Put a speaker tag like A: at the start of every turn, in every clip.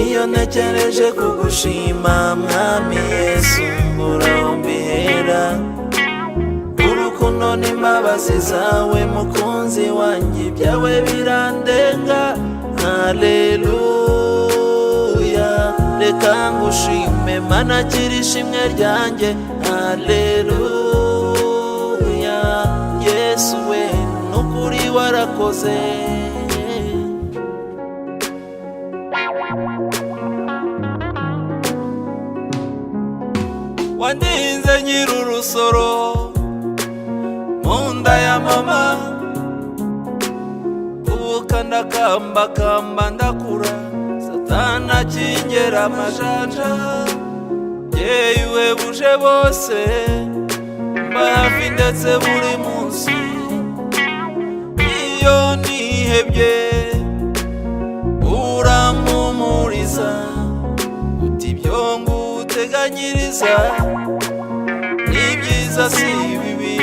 A: Iyo ntekereje kugushima mwami Yesu mbura mbihera urukundo n'imbabazi zawe mukunzi wanjye ibyawe birandenga haleluya reka ngushime mana kiri ishimwe ryanjye haleluya Yesu we nukuri warakoze wandinze nyir'urusoro mu nda ya mama ubuka ndakambakamba ndakura satani akingera amajanja yewe buje bose mba hafi ndetse buri munsi iyo nihebye urampumuriza uti ibyo nguteganyiriza ni byiza si bibi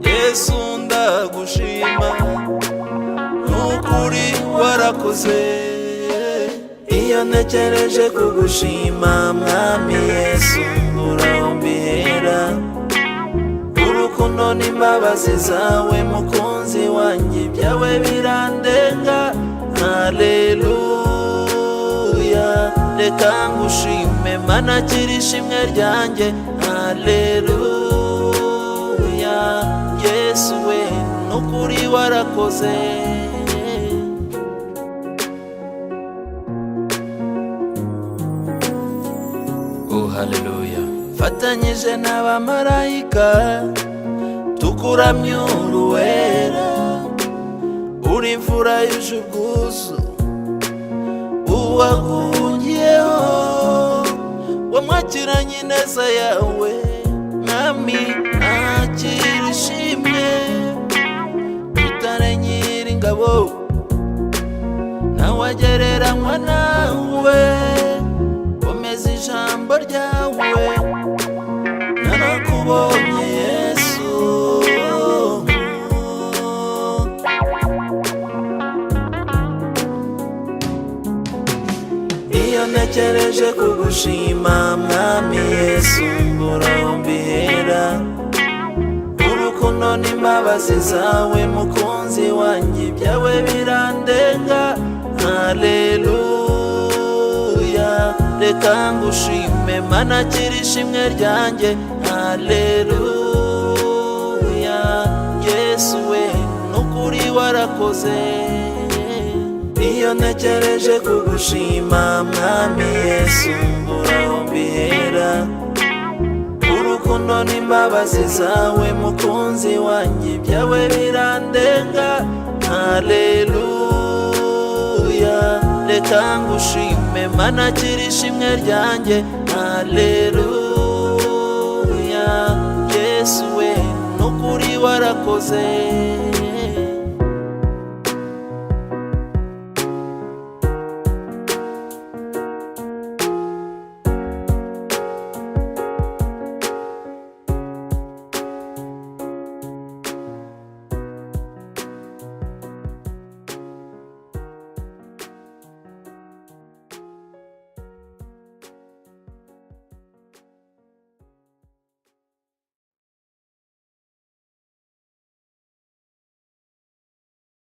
A: Yesu ndagushima nukuri warakoze iyo ntekereje kugushima mwami Yesu mbura mbihera urukundo n'imbabazi zawe mukunzi wanjye ibyawe birandenga haleluya reka ngushime mana kiri ishimwe ryanjye haleluya Yesu we nukuri warakoze oh haleluya fatanyije n'abamarayika tukuramya uruwera uri imfura yuje ubwuzu uwagugiyeho wamwakiranye ineza yawe mwami akira ishimwe bitare nyir'ingabo ntawagereranywa nawe komeza ijambo ryawe narakubonye Yesu iyo ntekereje kugushima mwami Yesu mbura mbihera urukundo n'imbabazi zawe mukunzi wanjye ibyawe birandenga haleluya reka ngushime mana kiri ishimwe ryanjye haleluya Yesu we nukuri warakoze iyo ntekereje kugushima mwami Yesu mbura mbihera urukundo n'imbabazi zawe mukunzi wanjye ibyawe birandenga haleluya reka ngushime mana kiri ishimwe ryanjye haleluya Yesu we nukuri warakoze